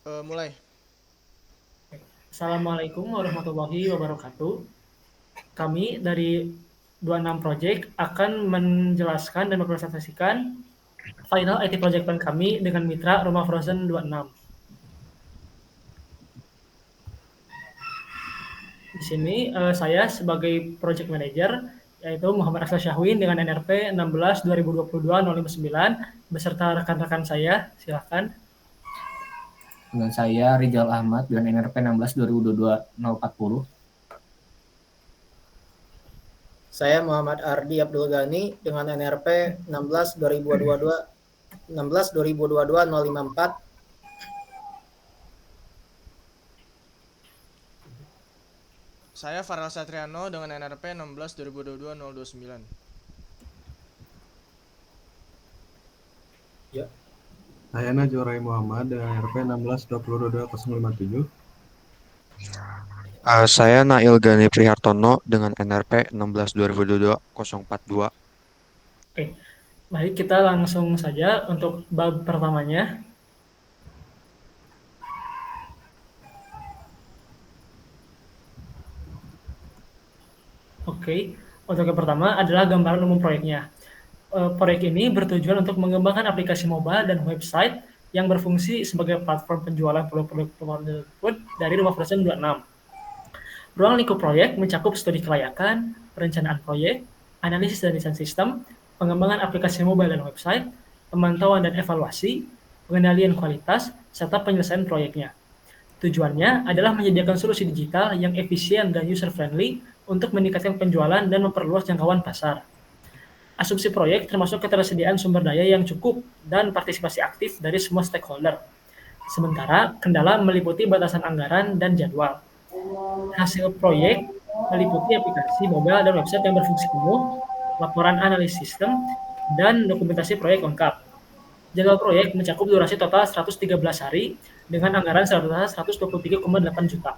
Mulai. Assalamualaikum warahmatullahi wabarakatuh. Kami dari 26 Project akan menjelaskan dan mempresentasikan final IT project plan kami dengan mitra Rumah Frozen 26. Di sini saya sebagai project manager yaitu Muhammad Aksel Syahwin dengan NRP 16/2022-059 beserta rekan-rekan saya. Silakan. Dengan saya Rizal Ahmad dengan NRP 16 2022 040. Saya Muhammad Ardi Abdul Ghani dengan NRP 16 2022 054. Saya Farel Satriano dengan NRP 16 2022 029. Ya. Saya Najorai Muhammad dengan RP 16 2022 057. Saya Nail Gani Prihartono dengan NRP 16 2022 042. Oke, baik kita langsung saja untuk bab pertamanya. Oke, untuk yang pertama adalah gambaran umum proyeknya. Proyek ini bertujuan untuk mengembangkan aplikasi mobile dan website yang berfungsi sebagai platform penjualan produk-produk food dari Rumah Frozen 26. Ruang lingkup proyek mencakup studi kelayakan, perencanaan proyek, analisis dan desain sistem, pengembangan aplikasi mobile dan website, pemantauan dan evaluasi, pengendalian kualitas, serta penyelesaian proyeknya. Tujuannya adalah menyediakan solusi digital yang efisien dan user-friendly untuk meningkatkan penjualan dan memperluas jangkauan pasar. Asumsi proyek termasuk ketersediaan sumber daya yang cukup dan partisipasi aktif dari semua stakeholder. Sementara kendala meliputi batasan anggaran dan jadwal. Hasil proyek meliputi aplikasi mobile dan website yang berfungsi penuh, laporan analisis sistem, dan dokumentasi proyek lengkap. Jadwal proyek mencakup durasi total 113 hari dengan anggaran sebesar 123,8 juta.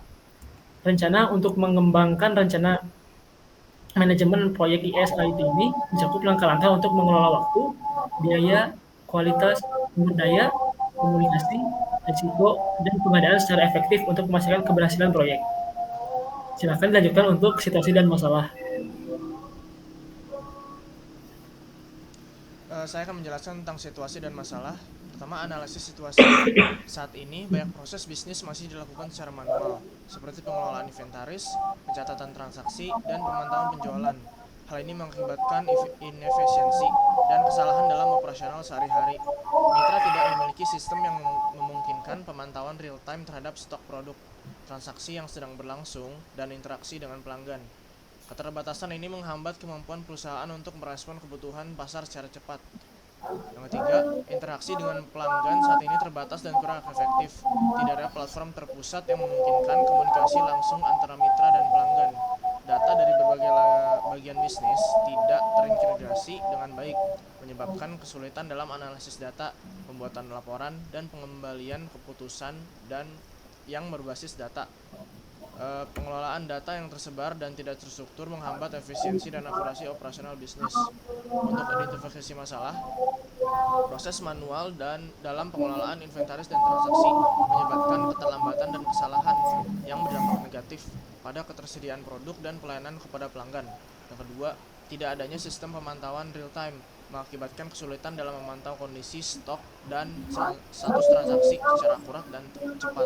Rencana untuk mengembangkan rencana manajemen proyek IS-IT ini mencakup langkah-langkah untuk mengelola waktu, biaya, kualitas, sumber daya, komunikasi, risiko, dan pengadaan secara efektif untuk memastikan keberhasilan proyek. Silakan dilanjutkan untuk situasi dan masalah. Saya akan menjelaskan tentang situasi dan masalah. Pertama, analisis situasi. Saat ini, banyak proses bisnis masih dilakukan secara manual, seperti pengelolaan inventaris, pencatatan transaksi, dan pemantauan penjualan. Hal ini mengakibatkan inefisiensi dan kesalahan dalam operasional sehari-hari. Mitra tidak memiliki sistem yang memungkinkan pemantauan real-time terhadap stok produk, transaksi yang sedang berlangsung, dan interaksi dengan pelanggan. Keterbatasan ini menghambat kemampuan perusahaan untuk merespon kebutuhan pasar secara cepat. Yang ketiga, interaksi dengan pelanggan saat ini terbatas dan kurang efektif. Tidak ada platform terpusat yang memungkinkan komunikasi langsung antara mitra dan pelanggan. Data dari berbagai bagian bisnis tidak terintegrasi dengan baik, menyebabkan kesulitan dalam analisis data, pembuatan laporan, dan pengembalian keputusan dan yang berbasis data. Pengelolaan data yang tersebar dan tidak terstruktur menghambat efisiensi dan akurasi operasional bisnis. Untuk identifikasi masalah, proses manual dan dalam pengelolaan inventaris dan transaksi menyebabkan keterlambatan dan kesalahan yang berdampak negatif pada ketersediaan produk dan pelayanan kepada pelanggan. Yang kedua, tidak adanya sistem pemantauan real-time mengakibatkan kesulitan dalam memantau kondisi stok dan status transaksi secara akurat dan cepat,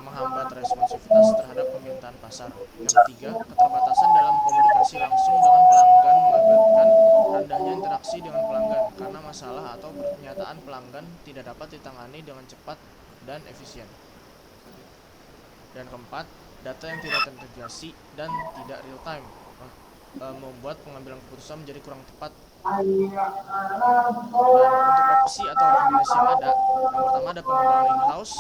menghambat responsivitas terhadap permintaan pasar. Yang ketiga, keterbatasan dalam komunikasi langsung dengan pelanggan mengakibatkan rendahnya interaksi dengan pelanggan karena masalah atau pernyataan pelanggan tidak dapat ditangani dengan cepat dan efisien. Dan keempat, data yang tidak terintegrasi dan tidak real time membuat pengambilan keputusan menjadi kurang tepat. Dan untuk opsi atau rekomendasi yang ada, yang pertama ada pengembangan in-house.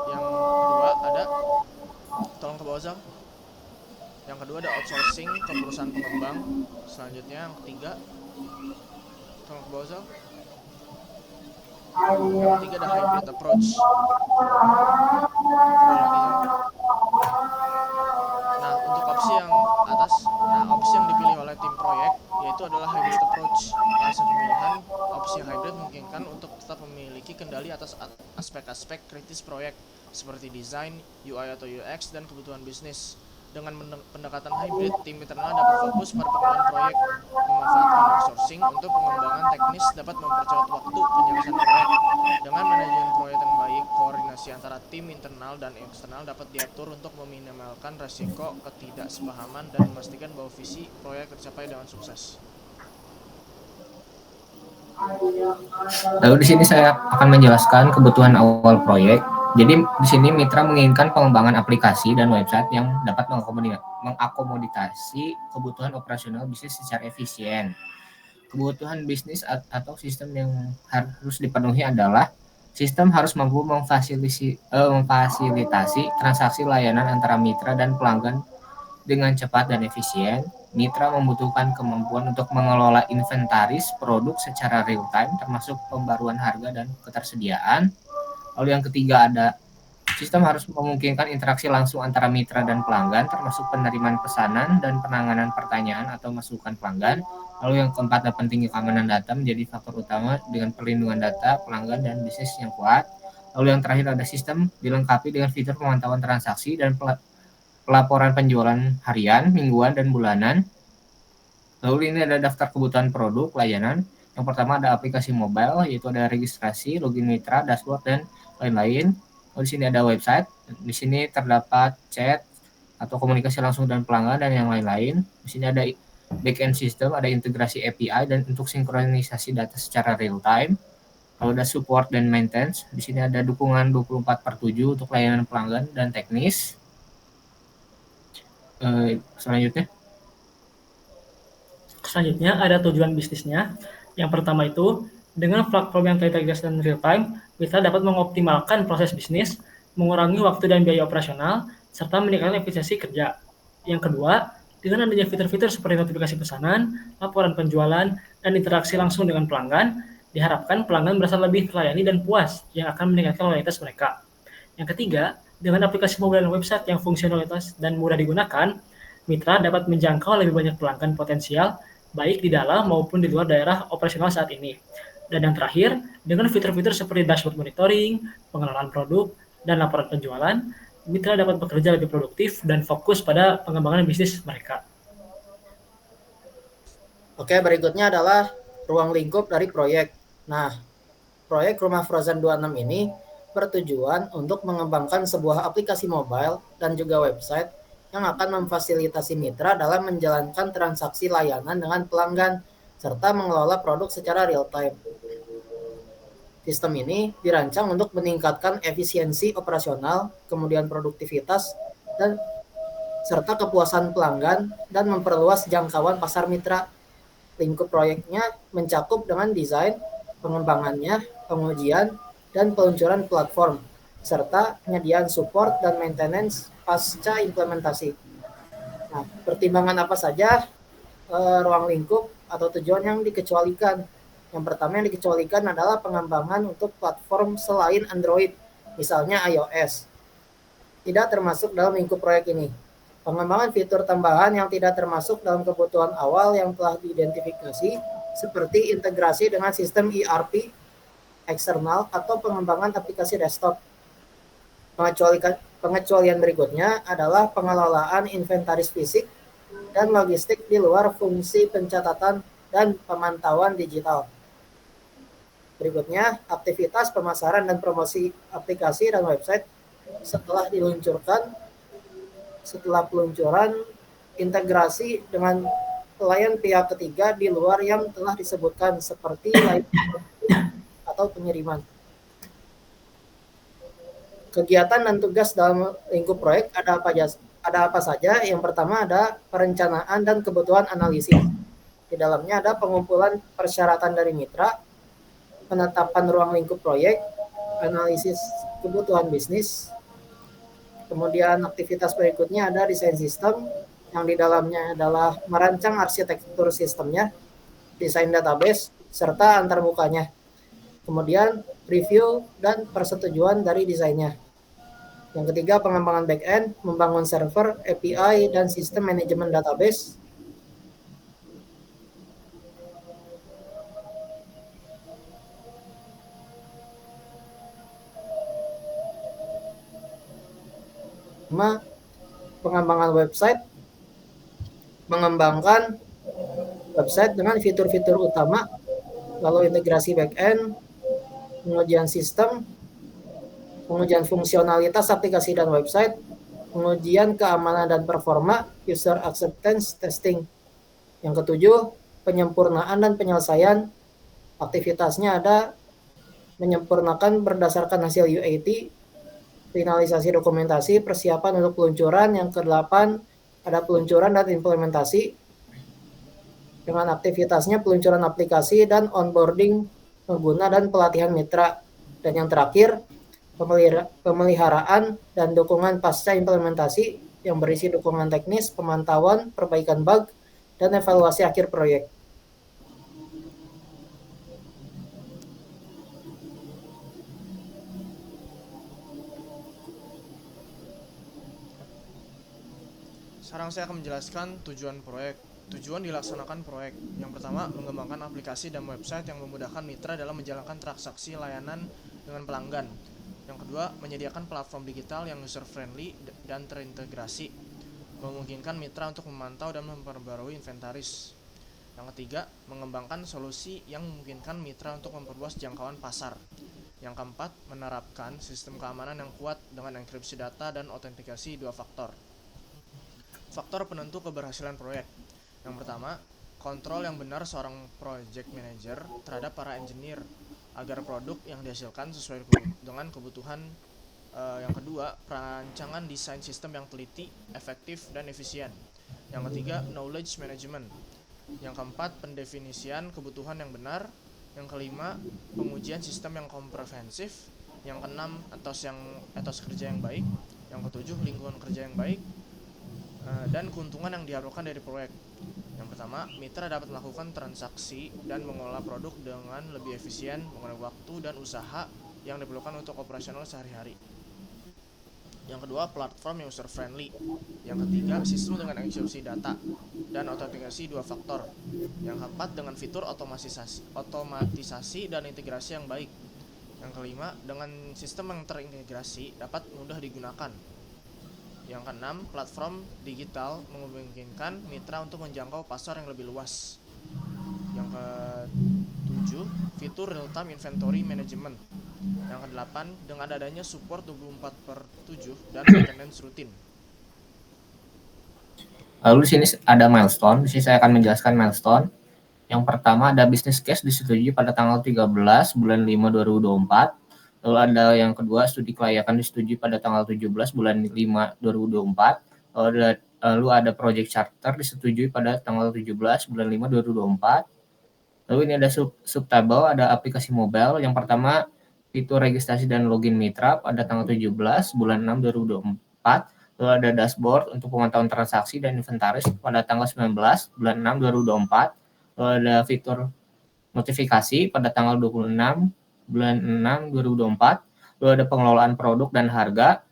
Yang kedua ada, tolong ke bawah Zal. Yang kedua ada outsourcing ke perusahaan pengembang. Selanjutnya yang ketiga, tolong ke bawah Zal. Yang ketiga ada hybrid approach. Nah, untuk opsi yang atas, opsi yang dipilih oleh tim proyek yaitu adalah hybrid approach. Alasan pemilihan opsi hybrid memungkinkan untuk tetap memiliki kendali atas aspek-aspek kritis proyek seperti desain, UI atau UX, dan kebutuhan bisnis. Dengan pendekatan hybrid, tim internal dapat fokus pada pengembangan proyek, memanfaatkan outsourcing untuk pengembangan teknis, dapat mempercepat waktu penyelesaian proyek. Dengan manajemen proyek yang baik, koordinasi antara tim internal dan eksternal dapat diatur untuk meminimalkan resiko ketidaksepahaman dan memastikan bahwa visi proyek tercapai dengan sukses. Lalu di sini saya akan menjelaskan kebutuhan awal proyek. Jadi di sini mitra menginginkan pengembangan aplikasi dan website yang dapat mengakomodasi kebutuhan operasional bisnis secara efisien. Kebutuhan bisnis atau sistem yang harus dipenuhi adalah sistem harus mampu memfasilitasi transaksi layanan antara mitra dan pelanggan dengan cepat dan efisien. Mitra membutuhkan kemampuan untuk mengelola inventaris produk secara real time, termasuk pembaruan harga dan ketersediaan. Lalu yang ketiga ada sistem harus memungkinkan interaksi langsung antara mitra dan pelanggan, termasuk penerimaan pesanan dan penanganan pertanyaan atau masukan pelanggan. Lalu yang keempat ada pentingnya keamanan data menjadi faktor utama dengan perlindungan data pelanggan dan bisnis yang kuat. Lalu yang terakhir ada sistem dilengkapi dengan fitur pemantauan transaksi dan pelaporan penjualan harian, mingguan, dan bulanan. Lalu ini ada daftar kebutuhan produk, layanan. Yang pertama ada aplikasi mobile, yaitu ada registrasi, login mitra, dashboard, dan lain-lain. Lalu di sini ada website. Di sini terdapat chat atau komunikasi langsung dengan pelanggan dan yang lain-lain. Di sini ada backend system, ada integrasi API dan untuk sinkronisasi data secara real time. Lalu ada support dan maintenance. Di sini ada dukungan 24/7 untuk layanan pelanggan dan teknis. Selanjutnya ada tujuan bisnisnya. Yang pertama itu, dengan platform yang terintegrasi dan real time, kita dapat mengoptimalkan proses bisnis, mengurangi waktu dan biaya operasional, serta meningkatkan efisiensi kerja. Yang kedua, dengan adanya fitur-fitur seperti notifikasi pesanan, laporan penjualan, dan interaksi langsung dengan pelanggan, diharapkan pelanggan merasa lebih terlayani dan puas, yang akan meningkatkan loyalitas mereka. Yang ketiga, dengan aplikasi mobile dan website yang fungsionalitas dan mudah digunakan, mitra dapat menjangkau lebih banyak pelanggan potensial, baik di dalam maupun di luar daerah operasional saat ini. Dan yang terakhir, dengan fitur-fitur seperti dashboard monitoring, pengenalan produk, dan laporan penjualan, mitra dapat bekerja lebih produktif dan fokus pada pengembangan bisnis mereka. Oke, berikutnya adalah ruang lingkup dari proyek. Nah, proyek Rumah Frozen 26 ini bertujuan untuk mengembangkan sebuah aplikasi mobile dan juga website yang akan memfasilitasi mitra dalam menjalankan transaksi layanan dengan pelanggan serta mengelola produk secara real time. Sistem ini dirancang untuk meningkatkan efisiensi operasional, kemudian produktivitas, dan serta kepuasan pelanggan dan memperluas jangkauan pasar mitra. Lingkup proyeknya mencakup dengan desain, pengembangannya, pengujian, dan peluncuran platform, serta penyediaan support dan maintenance pasca implementasi. Nah, pertimbangan apa saja ruang lingkup atau tujuan yang dikecualikan? Yang pertama yang dikecualikan adalah pengembangan untuk platform selain Android, misalnya iOS. Tidak termasuk dalam lingkup proyek ini. Pengembangan fitur tambahan yang tidak termasuk dalam kebutuhan awal yang telah diidentifikasi, seperti integrasi dengan sistem ERP eksternal atau pengembangan aplikasi desktop. Pengecualian berikutnya adalah pengelolaan inventaris fisik dan logistik di luar fungsi pencatatan dan pemantauan digital. Berikutnya, aktivitas pemasaran dan promosi aplikasi dan website setelah peluncuran, integrasi dengan pelayan pihak ketiga di luar yang telah disebutkan seperti atau pengiriman. Kegiatan dan tugas dalam lingkup proyek ada apa saja? Yang pertama ada perencanaan dan kebutuhan analisis. Di dalamnya ada pengumpulan persyaratan dari mitra, penetapan ruang lingkup proyek, analisis kebutuhan bisnis. Kemudian aktivitas berikutnya ada desain sistem, yang di dalamnya adalah merancang arsitektur sistemnya, desain database, serta antarmukanya. Kemudian review dan persetujuan dari desainnya. Yang ketiga, pengembangan back-end, membangun server, API, dan sistem manajemen database. Pertama, pengembangan website, mengembangkan website dengan fitur-fitur utama, lalu integrasi backend, pengujian sistem, pengujian fungsionalitas aplikasi dan website, pengujian keamanan dan performa, user acceptance testing. Yang ketujuh, penyempurnaan dan penyelesaian. Aktivitasnya ada menyempurnakan berdasarkan hasil UAT, finalisasi dokumentasi, persiapan untuk peluncuran. Yang kedelapan, ada peluncuran dan implementasi dengan aktivitasnya peluncuran aplikasi dan onboarding pengguna dan pelatihan mitra. Dan yang terakhir, pemeliharaan dan dukungan pasca implementasi yang berisi dukungan teknis, pemantauan, perbaikan bug, dan evaluasi akhir proyek. Sekarang saya akan menjelaskan tujuan proyek. Tujuan dilaksanakan proyek. Yang pertama, mengembangkan aplikasi dan website yang memudahkan mitra dalam menjalankan transaksi layanan dengan pelanggan. Yang kedua, menyediakan platform digital yang user-friendly dan terintegrasi, memungkinkan mitra untuk memantau dan memperbarui inventaris. Yang ketiga, mengembangkan solusi yang memungkinkan mitra untuk memperluas jangkauan pasar. Yang keempat, menerapkan sistem keamanan yang kuat dengan enkripsi data dan autentikasi 2 faktor. Faktor penentu keberhasilan proyek. Yang pertama, kontrol yang benar seorang project manager terhadap para engineer agar produk yang dihasilkan sesuai dengan kebutuhan. Yang kedua, perancangan desain sistem yang teliti, efektif, dan efisien. Yang ketiga, knowledge management. Yang keempat, pendefinisian kebutuhan yang benar. Yang kelima, pengujian sistem yang komprehensif. Yang keenam, etos kerja yang baik. Yang ketujuh, lingkungan kerja yang baik. Dan keuntungan yang diharapkan dari proyek. Yang pertama, mitra dapat melakukan transaksi dan mengelola produk dengan lebih efisien, mengurangi waktu dan usaha yang diperlukan untuk operasional sehari-hari. Yang kedua, platform yang user friendly. Yang ketiga, sistem dengan enkripsi data dan autentikasi 2 faktor. Yang keempat, dengan fitur otomatisasi dan integrasi yang baik. Yang kelima, dengan sistem yang terintegrasi dapat mudah digunakan. Yang keenam, platform digital memungkinkan mitra untuk menjangkau pasar yang lebih luas. Yang ketujuh, fitur real-time inventory management. Yang kedelapan, dengan adanya support 24/7 dan maintenance rutin. Lalu di sini ada milestone. Di sini saya akan menjelaskan milestone. Yang pertama ada business case disetujui pada tanggal 13 bulan 5 2024. Lalu ada yang kedua, studi kelayakan disetujui pada tanggal 17 bulan 5 2024. Lalu ada project charter disetujui pada tanggal 17 bulan 5 2024. Lalu ini ada subtable, ada aplikasi mobile. Yang pertama, fitur registrasi dan login mitra pada tanggal 17 bulan 6 2024. Lalu ada dashboard untuk pemantauan transaksi dan inventaris pada tanggal 19 bulan 6 2024. Lalu ada fitur notifikasi pada tanggal 26 bulan 6 2024. Lalu ada pengelolaan produk dan harga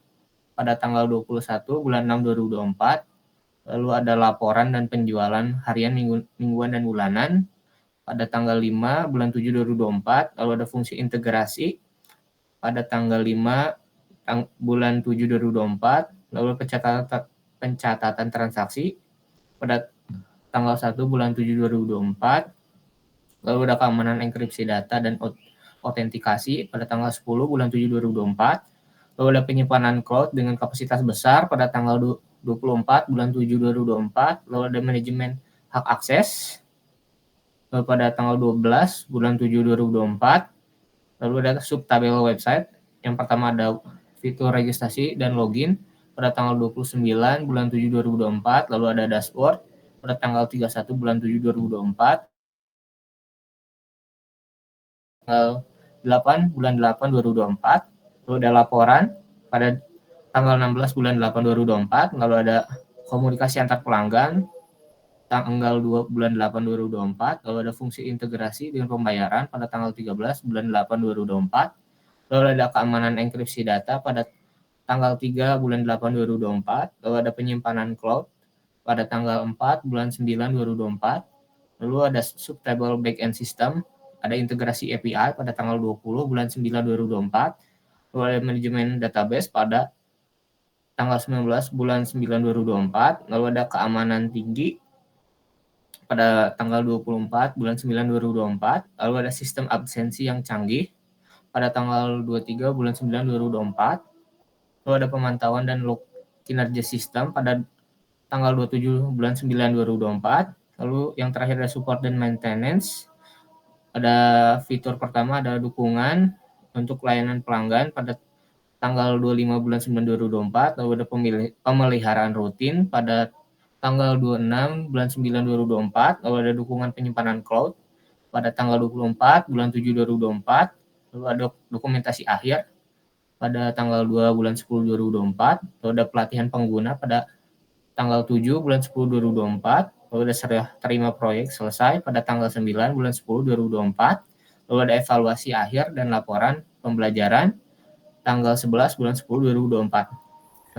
pada tanggal 21 bulan 6 2024. Lalu ada laporan dan penjualan harian, mingguan, dan bulanan pada tanggal 5 bulan 7 2024. Lalu ada fungsi integrasi pada tanggal 5 bulan 7 2024. Lalu pencatatan transaksi pada tanggal 1 bulan 7 2024. Lalu ada keamanan enkripsi data dan autentikasi pada tanggal 10 bulan 7 2024. Lalu ada penyimpanan cloud dengan kapasitas besar pada tanggal 24 bulan 7 2024. Lalu ada manajemen hak akses pada tanggal 12 bulan 7 2024. Lalu ada subtabel website. Yang pertama ada fitur registrasi dan login pada tanggal 29 bulan 7 2024. Lalu ada dashboard pada tanggal 31 bulan 7 2024. Tanggal 8 bulan 8 2024. Lalu ada laporan pada tanggal 16 bulan 8 2024. Lalu ada komunikasi antar pelanggan tanggal 2 bulan 8 2024. Lalu ada fungsi integrasi dengan pembayaran pada tanggal 13 bulan 8 2024. Lalu ada keamanan enkripsi data pada tanggal 3 bulan 8 2024. Lalu ada penyimpanan cloud pada tanggal 4 bulan 9 2024. Lalu ada subtable backend system, ada integrasi API pada tanggal 20 bulan 9 2024. Lalu ada manajemen database pada tanggal 19 bulan 9 2024, lalu ada keamanan tinggi pada tanggal 24 bulan 9 2024, lalu ada sistem absensi yang canggih pada tanggal 23 bulan 9 2024, lalu ada pemantauan dan kinerja sistem pada tanggal 27 bulan 9 2024, lalu yang terakhir ada support dan maintenance. Ada fitur pertama ada dukungan untuk layanan pelanggan pada tanggal 25 bulan 9 2024, lalu ada pemeliharaan rutin pada tanggal 26 bulan 9 2024, lalu ada dukungan penyimpanan cloud pada tanggal 24 bulan 7 2024, lalu ada dokumentasi akhir pada tanggal 2 bulan 10 2024, lalu ada pelatihan pengguna pada tanggal 7 bulan 10 2024, lalu ada serah terima proyek selesai pada tanggal 9 bulan 10 2024, lalu ada evaluasi akhir dan laporan pembelajaran tanggal 11 bulan 10 2024.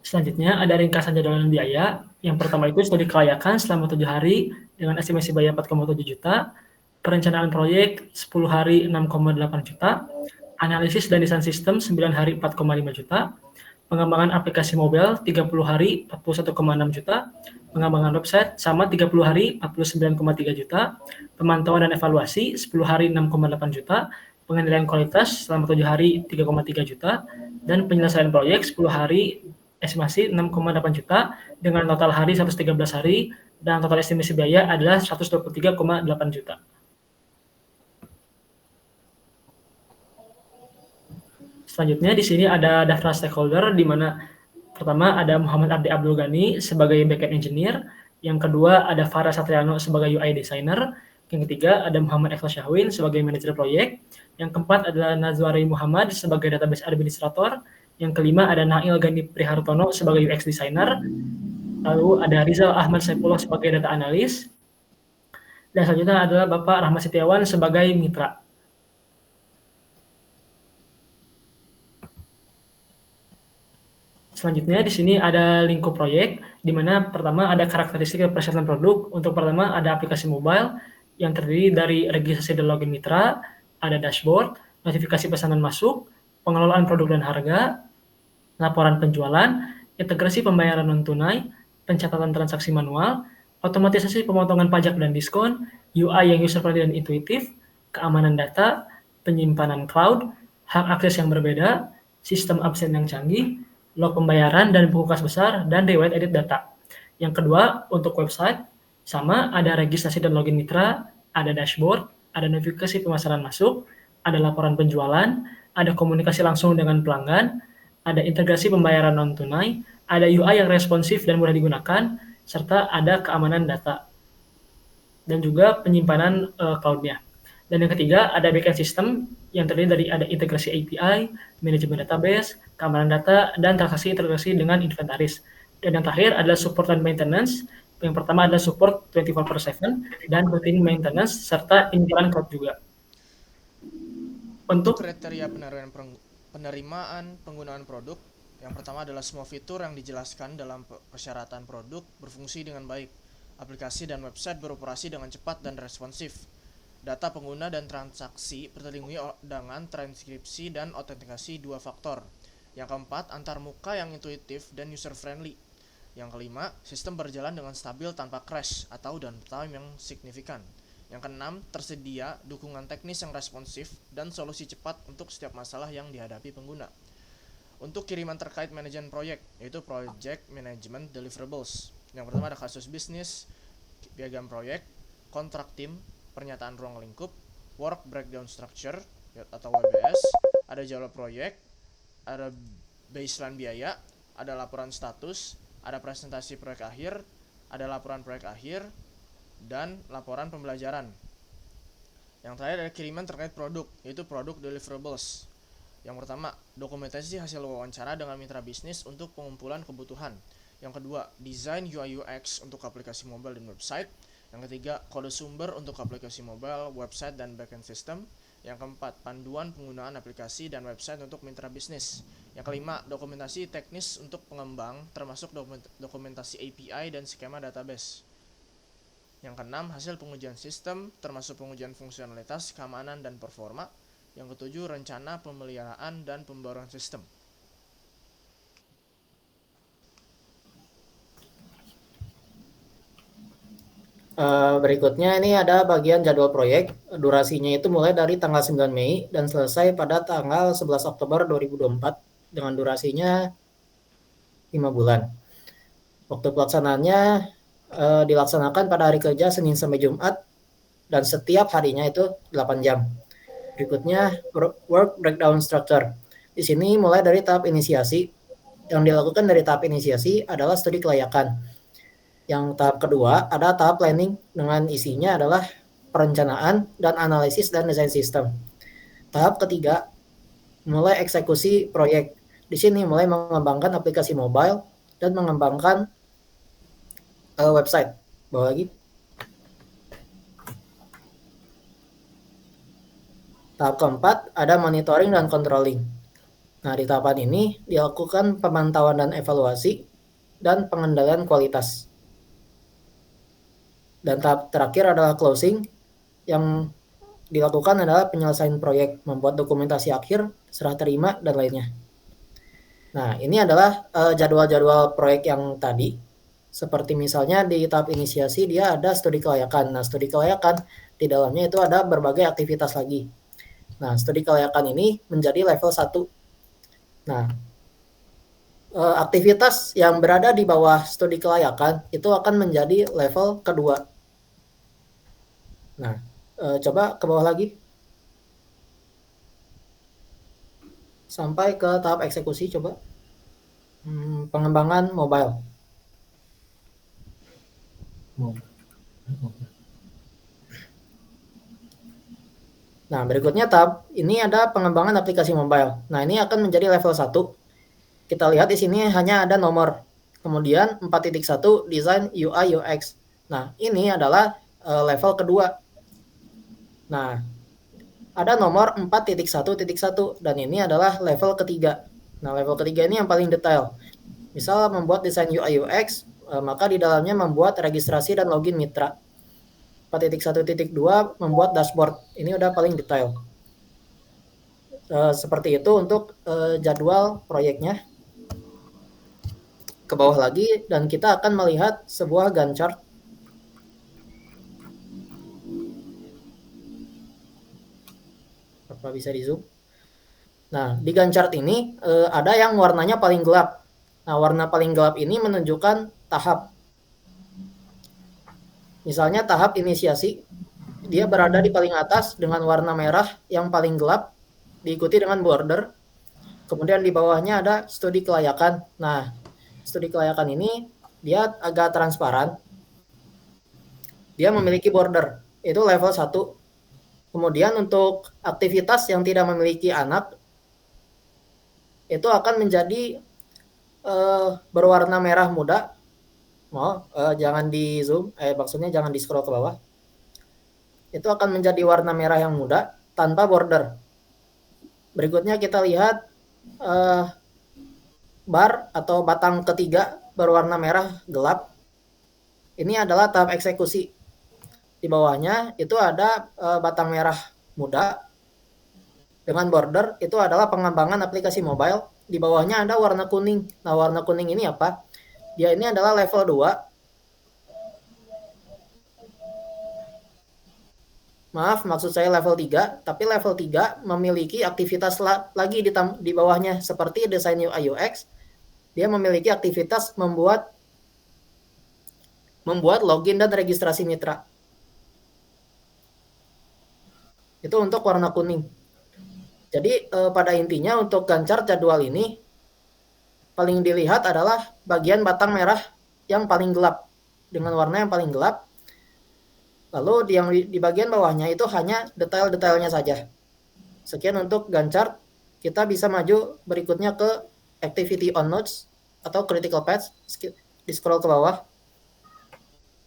Selanjutnya ada ringkasan jadwal dan biaya. Yang pertama itu studi kelayakan selama 7 hari dengan estimasi biaya 4,7 juta, perencanaan proyek 10 hari 6,8 juta, analisis dan desain sistem 9 hari 4,5 juta, pengembangan aplikasi mobile 30 hari 41,6 juta, pengembangan website sama 30 hari 49,3 juta, pemantauan dan evaluasi 10 hari 6,8 juta, pengendalian kualitas selama 7 hari 3,3 juta, dan penyelesaian proyek 10 hari estimasi 6,8 juta dengan total hari 113 hari dan total estimasi biaya adalah 123,8 juta. Selanjutnya di sini ada daftar stakeholder di mana pertama ada Muhammad Ardi Abdul Ghani sebagai backend engineer, yang kedua ada Farah Satriano sebagai UI designer, yang ketiga ada Muhammad Eko Syahwin sebagai manajer proyek, yang keempat adalah Nazwari Muhammad sebagai database administrator, yang kelima ada Nail Gani Prihartono sebagai UX designer, lalu ada Rizal Ahmad Saifullah sebagai data analis, dan selanjutnya adalah Bapak Rahmat Setiawan sebagai mitra. Selanjutnya di sini ada lingkup proyek, di mana pertama ada karakteristik persyaratan produk. Untuk pertama ada aplikasi mobile yang terdiri dari registrasi dan login mitra, ada dashboard, notifikasi pesanan masuk, pengelolaan produk dan harga, laporan penjualan, integrasi pembayaran non tunai, pencatatan transaksi manual, otomatisasi pemotongan pajak dan diskon, UI yang user friendly dan intuitif, keamanan data, penyimpanan cloud, hak akses yang berbeda, sistem absen yang canggih, log pembayaran dan buku kas besar, dan riwayat edit data. Yang kedua, untuk website, sama ada registrasi dan login mitra, ada dashboard, ada notifikasi pemasaran masuk, ada laporan penjualan, ada komunikasi langsung dengan pelanggan, ada integrasi pembayaran non-tunai, ada UI yang responsif dan mudah digunakan, serta ada keamanan data, dan juga penyimpanan cloud-nya. Dan yang ketiga, ada backend system yang terdiri dari ada integrasi API, manajemen database, keamanan data, dan transaksi integrasi dengan inventaris. Dan yang terakhir adalah support dan maintenance. Yang pertama adalah support 24/7 dan routine maintenance, serta penyimpanan cloud juga. Untuk kriteria penerimaan penggunaan produk, yang pertama adalah semua fitur yang dijelaskan dalam persyaratan produk berfungsi dengan baik. Aplikasi dan website beroperasi dengan cepat dan responsif. Data pengguna dan transaksi terlindungi dengan transkripsi dan autentikasi 2 faktor. Yang keempat, antarmuka yang intuitif dan user friendly. Yang kelima, sistem berjalan dengan stabil tanpa crash atau downtime yang signifikan. Yang keenam, tersedia dukungan teknis yang responsif dan solusi cepat untuk setiap masalah yang dihadapi pengguna. Untuk kiriman terkait manajemen proyek, yaitu Project Management Deliverables. Yang pertama ada kasus bisnis, piagam proyek, kontrak tim, pernyataan ruang lingkup, work breakdown structure atau WBS, ada jadwal proyek, ada baseline biaya, ada laporan status, ada presentasi proyek akhir, ada laporan proyek akhir, dan laporan pembelajaran. Yang terakhir ada kiriman terkait produk, yaitu product deliverables. Yang pertama, dokumentasi hasil wawancara dengan mitra bisnis untuk pengumpulan kebutuhan. Yang kedua, desain UI UX untuk aplikasi mobile dan website. Yang ketiga, kode sumber untuk aplikasi mobile, website, dan backend system. Yang keempat, panduan penggunaan aplikasi dan website untuk mitra bisnis. Yang kelima, dokumentasi teknis untuk pengembang, termasuk dokumentasi API dan skema database. Yang keenam, hasil pengujian sistem, termasuk pengujian fungsionalitas, keamanan, dan performa. Yang ketujuh, rencana pemeliharaan dan pembaruan sistem. Berikutnya ini ada bagian jadwal proyek. Durasinya itu mulai dari tanggal 9 Mei dan selesai pada tanggal 11 Oktober 2024 dengan durasinya 5 bulan. Waktu pelaksanaannya dilaksanakan pada hari kerja Senin sampai Jumat dan setiap harinya itu 8 jam. Berikutnya work breakdown structure. Di sini mulai dari tahap inisiasi. Yang dilakukan dari tahap inisiasi adalah studi kelayakan. Yang tahap kedua ada tahap planning dengan isinya adalah perencanaan dan analisis dan desain sistem. Tahap ketiga mulai eksekusi proyek. Di sini mulai mengembangkan aplikasi mobile dan mengembangkan website. Bawa lagi. Tahap keempat ada monitoring dan controlling. Nah, di tahapan ini dilakukan pemantauan dan evaluasi dan pengendalian kualitas. Dan tahap terakhir adalah closing, yang dilakukan adalah penyelesaian proyek, membuat dokumentasi akhir, serah terima, dan lainnya. Nah, ini adalah jadwal-jadwal proyek yang tadi. Seperti misalnya di tahap inisiasi dia ada studi kelayakan. Nah, studi kelayakan di dalamnya itu ada berbagai aktivitas lagi. Nah, studi kelayakan ini menjadi level 1. Nah, aktivitas yang berada di bawah studi kelayakan itu akan menjadi level kedua. Nah, coba ke bawah lagi. Sampai ke tahap eksekusi coba. Pengembangan mobile. Nah, berikutnya tahap ini ada pengembangan aplikasi mobile. Nah, ini akan menjadi level 1. Kita lihat di sini hanya ada nomor. Kemudian 4.1 desain UI UX. Nah, ini adalah level kedua. Nah, ada nomor 4.1.1 dan ini adalah level ketiga. Nah, level ketiga ini yang paling detail. Misal membuat desain UI UX, maka di dalamnya membuat registrasi dan login mitra. 4.1.2 membuat dashboard. Ini udah paling detail. Seperti itu untuk jadwal proyeknya. Ke bawah lagi dan kita akan melihat sebuah Gantt chart. Apa bisa di zoom? Nah, di Gantt chart ini ada yang warnanya paling gelap. Nah, warna paling gelap ini menunjukkan tahap. Misalnya tahap inisiasi, dia berada di paling atas dengan warna merah yang paling gelap, diikuti dengan border. Kemudian di bawahnya ada studi kelayakan. Nah, studi kelayakan ini dia agak transparan. Dia memiliki border, itu level 1. Kemudian untuk aktivitas yang tidak memiliki anak, itu akan menjadi berwarna merah muda. Jangan di zoom, maksudnya jangan di scroll ke bawah. Itu akan menjadi warna merah yang muda tanpa border. Berikutnya kita lihat bar atau batang ketiga berwarna merah gelap. Ini adalah tahap eksekusi. Di bawahnya itu ada batang merah muda dengan border, itu adalah pengembangan aplikasi mobile. Di bawahnya ada warna kuning. Nah, warna kuning ini apa? Dia ini adalah level 2. Maaf, maksud saya level 3, tapi level 3 memiliki aktivitas lagi di bawahnya seperti desain UI UX. Dia memiliki aktivitas membuat login dan registrasi mitra. Itu untuk warna kuning. Jadi pada intinya untuk Gantt chart jadwal ini paling dilihat adalah bagian batang merah yang paling gelap dengan warna yang paling gelap. Lalu di bagian bawahnya itu hanya detail-detailnya saja. Sekian untuk Gantt chart. Kita bisa maju berikutnya ke activity on nodes atau critical paths. Di scroll ke bawah.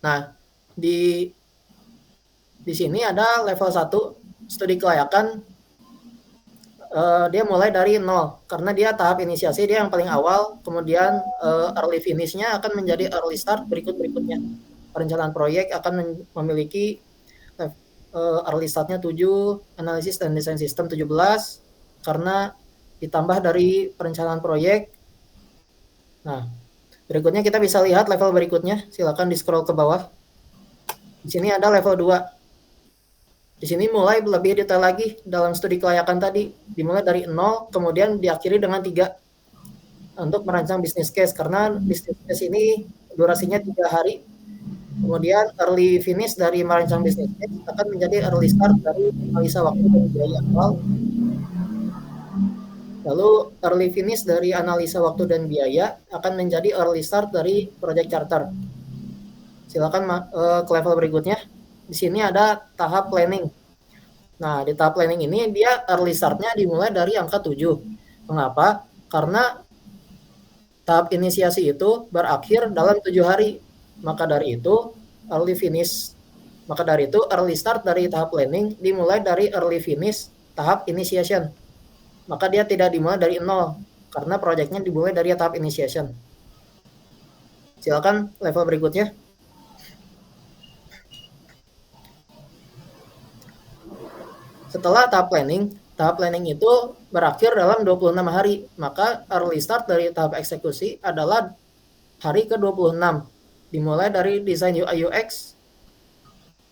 Nah, di sini ada level 1 studi kelayakan. Dia mulai dari 0 karena dia tahap inisiasi, dia yang paling awal. Kemudian early finish-nya akan menjadi early start berikutnya. Perencanaan proyek akan memiliki early start-nya 7, analisis dan desain sistem 17 karena ditambah dari perencanaan proyek. Nah, berikutnya kita bisa lihat level berikutnya. Silakan di scroll ke bawah. Di sini ada level 2. Di sini mulai lebih detail lagi dalam studi kelayakan tadi, dimulai dari 0 kemudian diakhiri dengan 3 untuk merancang bisnis case, karena bisnis case ini durasinya 3 hari. Kemudian early finish dari merancang bisnis case akan menjadi early start dari analisa waktu dan biaya awal. Lalu early finish dari analisa waktu dan biaya akan menjadi early start dari project charter. Silakan ke level berikutnya. Di sini ada tahap planning. Nah, di tahap planning ini dia early start-nya dimulai dari angka 7. Mengapa? Karena tahap inisiasi itu berakhir dalam 7 hari. Maka dari itu early start dari tahap planning dimulai dari early finish tahap initiation. Maka dia tidak dimulai dari 0 karena proyeknya dimulai dari tahap initiation. Silakan level berikutnya. Setelah tahap planning itu berakhir dalam 26 hari, maka early start dari tahap eksekusi adalah hari ke-26, dimulai dari desain UI UX,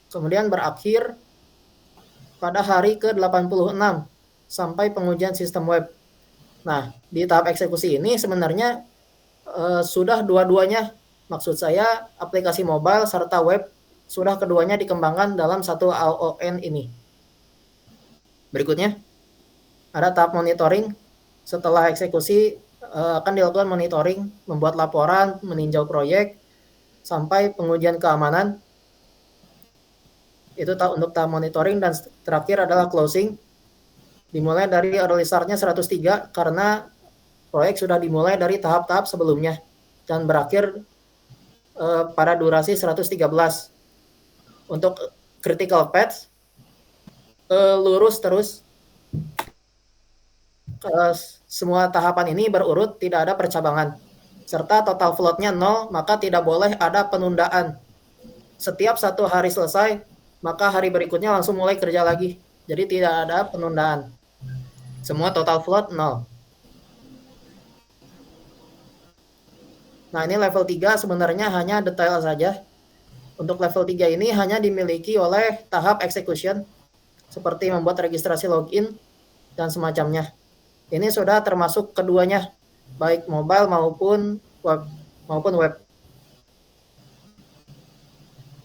kemudian berakhir pada hari ke-86 sampai pengujian sistem web. Nah, di tahap eksekusi ini sebenarnya sudah dua-duanya, maksud saya aplikasi mobile serta web, sudah keduanya dikembangkan dalam satu AON ini. Berikutnya, ada tahap monitoring. Setelah eksekusi akan dilakukan monitoring, membuat laporan, meninjau proyek, sampai pengujian keamanan. Itu untuk tahap monitoring, dan terakhir adalah closing. Dimulai dari early start-nya 103 karena proyek sudah dimulai dari tahap-tahap sebelumnya dan berakhir pada durasi 113. Untuk critical path, lurus terus. Semua tahapan ini berurut, tidak ada percabangan. Serta total float-nya 0, maka tidak boleh ada penundaan. Setiap 1 hari selesai, maka hari berikutnya langsung mulai kerja lagi. Jadi tidak ada penundaan. Semua total float 0. Nah, ini level 3 sebenarnya hanya detail saja. Untuk level 3 ini hanya dimiliki oleh tahap execution, seperti membuat registrasi login dan semacamnya. Ini sudah termasuk keduanya, baik mobile maupun web.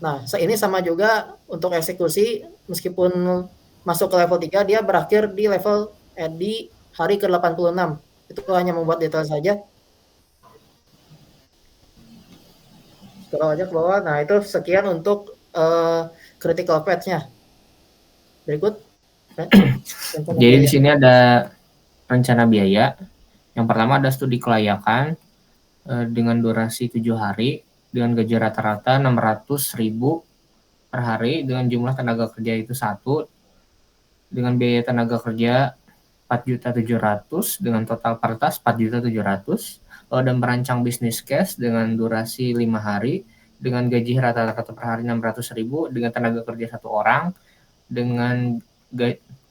Nah, ini sama juga untuk eksekusi, meskipun masuk ke level 3, dia berakhir di level di hari ke-86. Itu hanya membuat detail saja. Scroll aja ke bawah. Nah, itu sekian untuk critical path-nya. Berikut. Jadi di sini ada rencana biaya. Yang pertama ada studi kelayakan dengan durasi 7 hari dengan gaji rata-rata 600.000 per hari dengan jumlah tenaga kerja itu 1 dengan biaya tenaga kerja 4.700.000 dengan total pertas 4.700.000. Lalu ada merancang bisnis case dengan durasi 5 hari dengan gaji rata-rata per hari 600.000 dengan tenaga kerja 1 orang dengan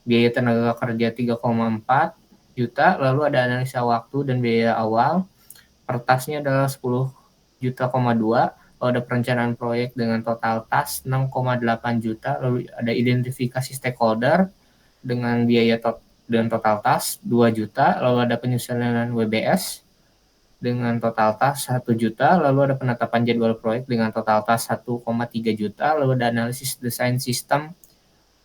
biaya tenaga kerja 3,4 juta. Lalu ada analisa waktu dan biaya awal. Pertasnya adalah 10,2 juta. Lalu ada perencanaan proyek dengan total tas 6,8 juta. Lalu ada identifikasi stakeholder dengan biaya dengan total tas 2 juta. Lalu ada penyusunan WBS dengan total tas 1 juta. Lalu ada penetapan jadwal proyek dengan total tas 1,3 juta. Lalu ada analisis desain sistem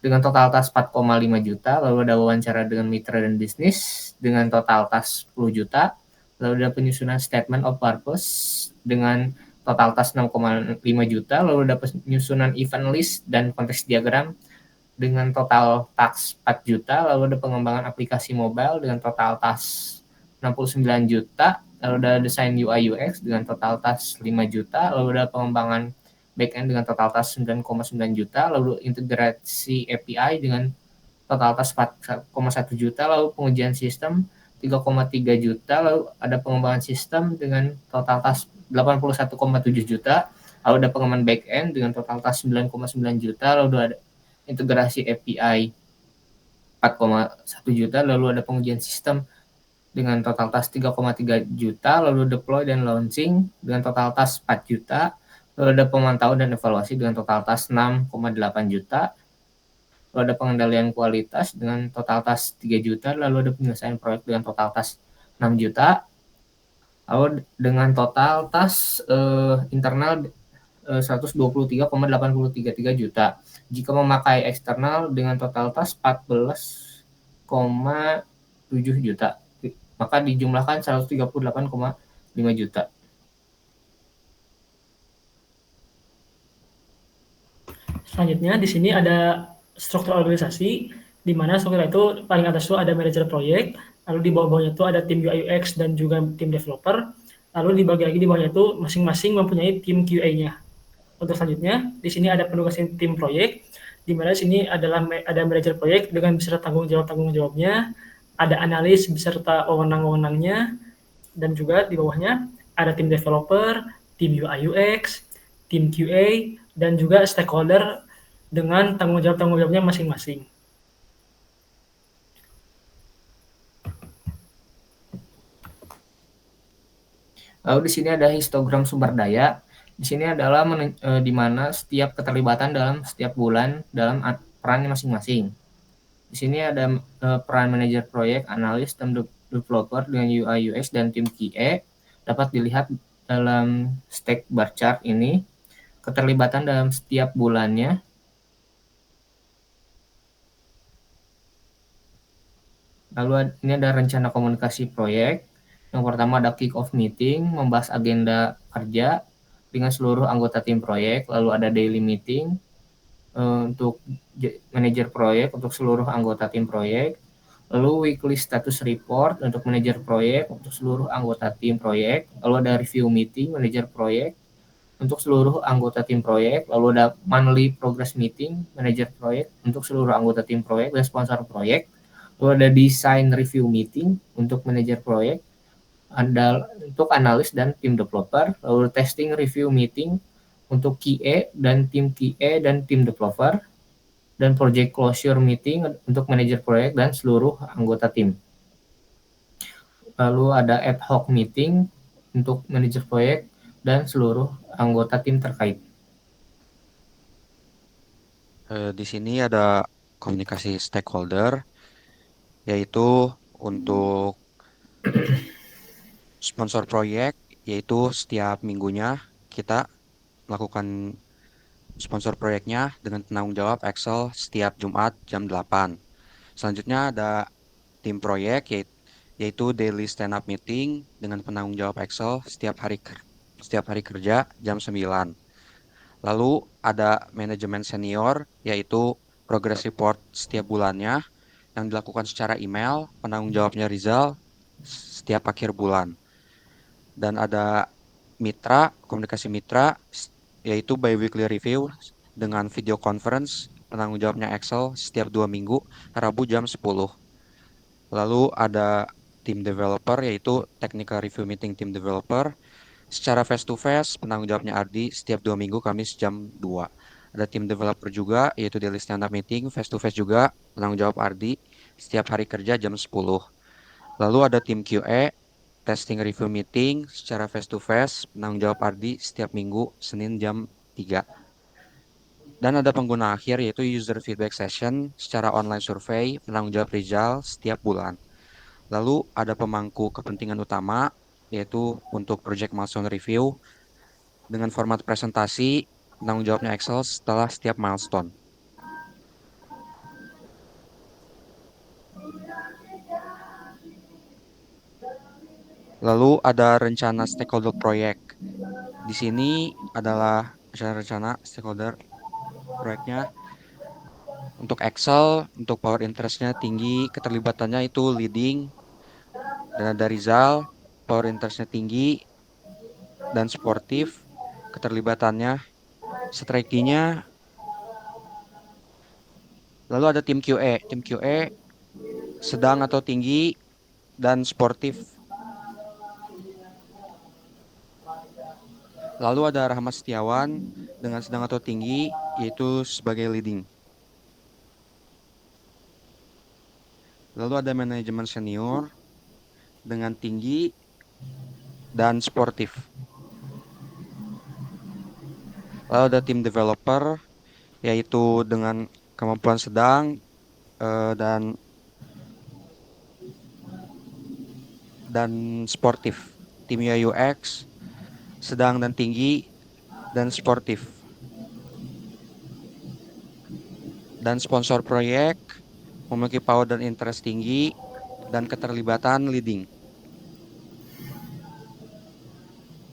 dengan total tas 4,5 juta, lalu ada wawancara dengan mitra dan bisnis dengan total tas 10 juta, lalu ada penyusunan statement of purpose dengan total tas 6,5 juta, lalu ada penyusunan event list dan konteks diagram dengan total tas 4 juta, lalu ada pengembangan aplikasi mobile dengan total tas 69 juta, lalu ada desain UI UX dengan total tas 5 juta, lalu ada pengembangan backend dengan total tas 9,9 juta, lalu integrasi API dengan total tas 4,1 juta, lalu pengujian sistem 3,3 juta, lalu ada pengembangan sistem dengan total tas 81,7 juta, lalu ada pengembangan backend dengan total tas 9,9 juta, lalu ada integrasi API 4,1 juta, lalu ada pengujian sistem dengan total tas 3,3 juta, lalu deploy dan launching dengan total tas 4 juta, Lalu ada pemantauan dan evaluasi dengan total tas 6,8 juta. Lalu ada pengendalian kualitas dengan total tas 3 juta. Lalu ada penyelesaian proyek dengan total tas 6 juta. Lalu dengan total tas internal 123,833 juta. Jika memakai eksternal dengan total tas 14,7 juta, maka dijumlahkan 138,5 juta. Selanjutnya di sini ada struktur organisasi, di mana struktur itu paling atas itu ada manajer proyek, lalu di bawah-bawahnya itu ada tim UI UX dan juga tim developer, lalu dibagi lagi di bawahnya itu masing-masing mempunyai tim QA-nya. Untuk selanjutnya, di sini ada penugasan tim proyek, di mana di sini adalah ada manajer proyek dengan beserta tanggung jawabnya, ada analis beserta wewenang-wewenangnya, dan juga di bawahnya ada tim developer, tim UI UX, tim QA, dan juga stakeholder dengan tanggung jawabnya masing-masing. Lalu di sini ada histogram sumber daya. Di sini adalah di mana setiap keterlibatan dalam setiap bulan dalam peran masing-masing. Di sini ada peran manajer proyek, analis, tim developer dengan UI UX dan tim QA dapat dilihat dalam stack bar chart ini. Keterlibatan dalam setiap bulannya. Lalu ini ada rencana komunikasi proyek. Yang pertama ada kick off meeting, membahas agenda kerja dengan seluruh anggota tim proyek. Lalu ada daily meeting untuk manajer proyek untuk seluruh anggota tim proyek. Lalu weekly status report untuk manajer proyek untuk seluruh anggota tim proyek. Lalu ada review meeting manajer proyek untuk seluruh anggota tim proyek. Lalu ada monthly progress meeting manajer proyek untuk seluruh anggota tim proyek dan sponsor proyek. Lalu ada design review meeting untuk manajer proyek, ada untuk analis dan tim developer. Lalu testing review meeting untuk QA dan tim QA dan tim developer, dan project closure meeting untuk manajer proyek dan seluruh anggota tim. Lalu ada ad hoc meeting untuk manajer proyek dan seluruh anggota tim terkait. Di sini ada komunikasi stakeholder, yaitu untuk sponsor proyek, yaitu setiap minggunya kita melakukan sponsor proyeknya dengan penanggung jawab Excel setiap Jumat jam 8. Selanjutnya ada tim proyek, yaitu daily stand up meeting dengan penanggung jawab Excel setiap hari kerja jam 9. Lalu ada manajemen senior, yaitu progress report setiap bulannya yang dilakukan secara email, penanggung jawabnya Rizal setiap akhir bulan. Dan ada mitra, komunikasi mitra, yaitu bi-weekly review dengan video conference, penanggung jawabnya Excel setiap 2 minggu, Rabu jam 10. Lalu ada tim developer, yaitu technical review meeting tim developer, secara face to face, penanggung jawabnya Ardi setiap 2 minggu, Kamis jam 2. Ada tim developer juga, yaitu daily stand up meeting, face to face juga, penanggung jawab Ardi setiap hari kerja jam 10. Lalu ada tim QA, testing review meeting, secara face to face, penanggung jawab Ardi setiap minggu, Senin jam 3. Dan ada pengguna akhir, yaitu user feedback session, secara online survey, penanggung jawab Rizal setiap bulan. Lalu ada pemangku kepentingan utama, yaitu untuk project milestone review dengan format presentasi, penanggung jawabnya Excel setelah setiap milestone. Lalu ada rencana stakeholder proyek. Di sini adalah rencana stakeholder proyeknya. Untuk Excel, untuk power interestnya tinggi, keterlibatannya itu leading. Dan ada Rizal, power interestnya tinggi dan sportif, keterlibatannya, strateginya. Lalu ada tim QA. Tim QA sedang atau tinggi dan sportif. Lalu ada Rahmat Setiawan dengan sedang atau tinggi, yaitu sebagai leading. Lalu ada manajemen senior dengan tinggi dan sportif. Lalu ada tim developer, yaitu dengan kemampuan sedang dan sportif. Tim UI UX sedang dan tinggi dan sportif. Dan sponsor proyek memiliki power dan interest tinggi dan keterlibatan leading.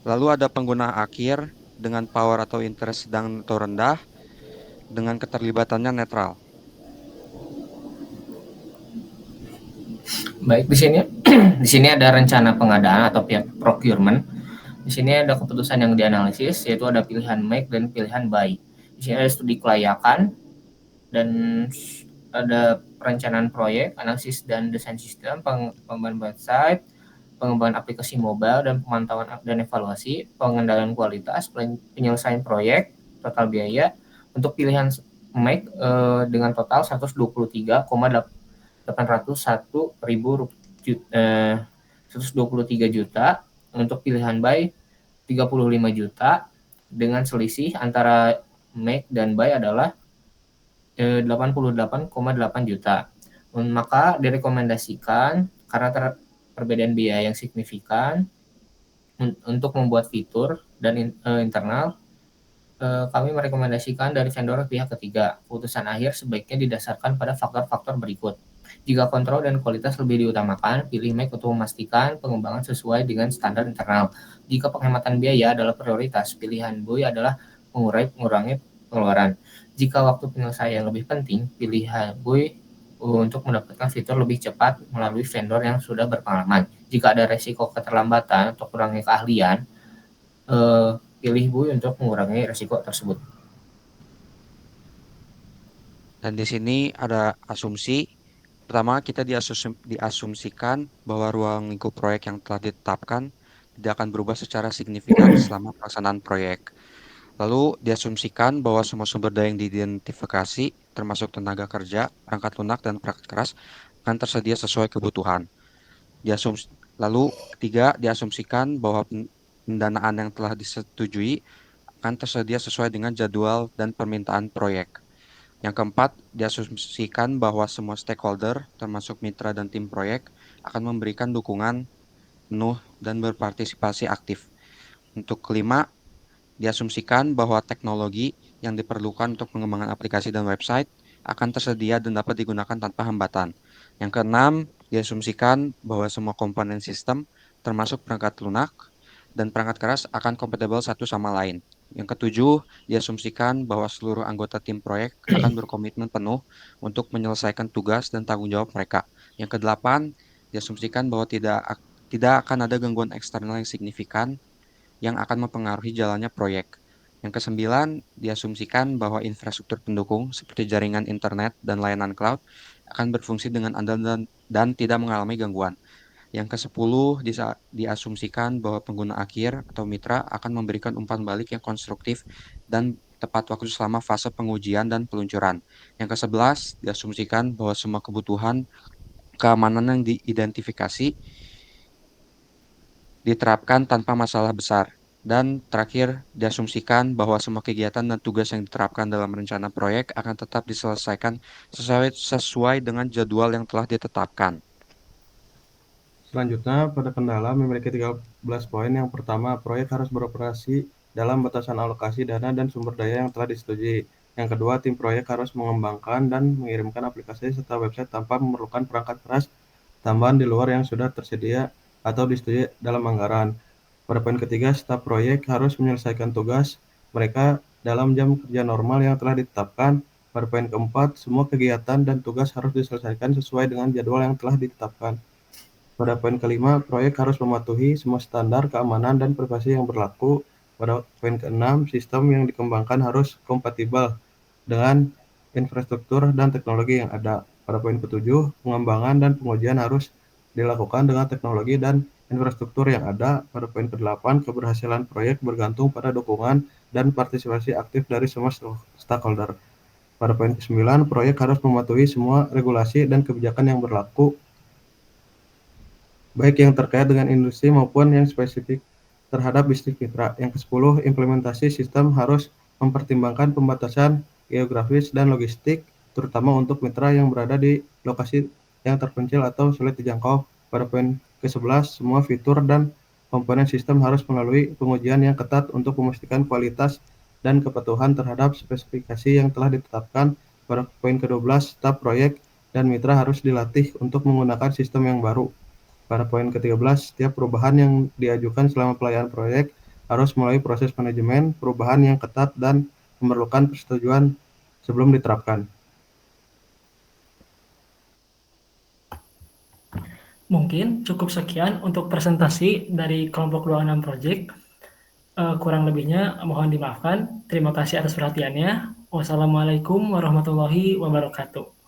Lalu ada pengguna akhir dengan power atau interest sedang atau rendah dengan keterlibatannya netral. Baik, di sini di sini ada rencana pengadaan atau pihak procurement. Di sini ada keputusan yang dianalisis, yaitu ada pilihan make dan pilihan buy. Di sini ada studi kelayakan dan ada perencanaan proyek, analisis dan desain sistem, pengembangan website, pengembangan aplikasi mobile dan pemantauan dan evaluasi, pengendalian kualitas, penyelesaian proyek, total biaya. Untuk pilihan make dengan total 123,801 juta. Untuk pilihan buy 35 juta, dengan selisih antara make dan buy adalah 88,8 juta. Maka direkomendasikan karena perbedaan biaya yang signifikan untuk membuat fitur dan internal, kami merekomendasikan dari vendor pihak ketiga. Keputusan akhir sebaiknya didasarkan pada faktor-faktor berikut. Jika kontrol dan kualitas lebih diutamakan, pilih make untuk memastikan pengembangan sesuai dengan standar internal. Jika penghematan biaya adalah prioritas, pilihan buy adalah mengurangi pengeluaran. Jika waktu penyelesaian lebih penting, pilihan buy untuk mendapatkan fitur lebih cepat melalui vendor yang sudah berpengalaman. Jika ada resiko keterlambatan atau kurangnya keahlian, pilih buy untuk mengurangi resiko tersebut. Dan di sini ada asumsi. Pertama, kita diasumsikan bahwa ruang lingkup proyek yang telah ditetapkan tidak akan berubah secara signifikan selama pelaksanaan proyek. Lalu diasumsikan bahwa semua sumber daya yang diidentifikasi, termasuk tenaga kerja, perangkat lunak, dan perangkat keras, akan tersedia sesuai kebutuhan. Lalu ketiga, diasumsikan bahwa pendanaan yang telah disetujui akan tersedia sesuai dengan jadwal dan permintaan proyek. Yang keempat, diasumsikan bahwa semua stakeholder, termasuk mitra dan tim proyek, akan memberikan dukungan penuh dan berpartisipasi aktif. Untuk kelima, diasumsikan bahwa teknologi yang diperlukan untuk pengembangan aplikasi dan website akan tersedia dan dapat digunakan tanpa hambatan. Yang keenam, diasumsikan bahwa semua komponen sistem, termasuk perangkat lunak dan perangkat keras, akan kompatibel satu sama lain. Yang ketujuh, diasumsikan bahwa seluruh anggota tim proyek akan berkomitmen penuh untuk menyelesaikan tugas dan tanggung jawab mereka. Yang kedelapan, diasumsikan bahwa tidak akan ada gangguan eksternal yang signifikan yang akan mempengaruhi jalannya proyek. Yang kesembilan, diasumsikan bahwa infrastruktur pendukung seperti jaringan internet dan layanan cloud akan berfungsi dengan andal dan tidak mengalami gangguan. Yang ke-10, diasumsikan bahwa pengguna akhir atau mitra akan memberikan umpan balik yang konstruktif dan tepat waktu selama fase pengujian dan peluncuran. Yang ke-11, diasumsikan bahwa semua kebutuhan keamanan yang diidentifikasi diterapkan tanpa masalah besar. Dan terakhir, diasumsikan bahwa semua kegiatan dan tugas yang diterapkan dalam rencana proyek akan tetap diselesaikan sesuai dengan jadwal yang telah ditetapkan. Selanjutnya, pada kendala memiliki 13 poin. Yang pertama, proyek harus beroperasi dalam batasan alokasi dana dan sumber daya yang telah disetujui. Yang kedua, tim proyek harus mengembangkan dan mengirimkan aplikasi serta website tanpa memerlukan perangkat keras tambahan di luar yang sudah tersedia atau disetujui dalam anggaran. Pada poin ketiga, staf proyek harus menyelesaikan tugas mereka dalam jam kerja normal yang telah ditetapkan. Pada poin keempat, semua kegiatan dan tugas harus diselesaikan sesuai dengan jadwal yang telah ditetapkan. Pada poin kelima, proyek harus mematuhi semua standar keamanan dan privasi yang berlaku. Pada poin keenam, sistem yang dikembangkan harus kompatibel dengan infrastruktur dan teknologi yang ada. Pada poin ketujuh, pengembangan dan pengujian harus dilakukan dengan teknologi dan infrastruktur yang ada. Pada poin ke-8, keberhasilan proyek bergantung pada dukungan dan partisipasi aktif dari semua stakeholder. Pada poin ke-9, proyek harus mematuhi semua regulasi dan kebijakan yang berlaku, baik yang terkait dengan industri maupun yang spesifik terhadap bisnis mitra. Yang ke-10, implementasi sistem harus mempertimbangkan pembatasan geografis dan logistik, terutama untuk mitra yang berada di lokasi yang terpencil atau sulit dijangkau. Pada poin ke-11, semua fitur dan komponen sistem harus melalui pengujian yang ketat untuk memastikan kualitas dan kepatuhan terhadap spesifikasi yang telah ditetapkan. Pada poin ke-12, staf proyek dan mitra harus dilatih untuk menggunakan sistem yang baru. Pada poin ke-13, setiap perubahan yang diajukan selama pelayanan proyek harus melalui proses manajemen perubahan yang ketat dan memerlukan persetujuan sebelum diterapkan. Mungkin cukup sekian untuk presentasi dari kelompok 26 Project. Kurang lebihnya mohon dimaafkan. Terima kasih atas perhatiannya. Wassalamualaikum warahmatullahi wabarakatuh.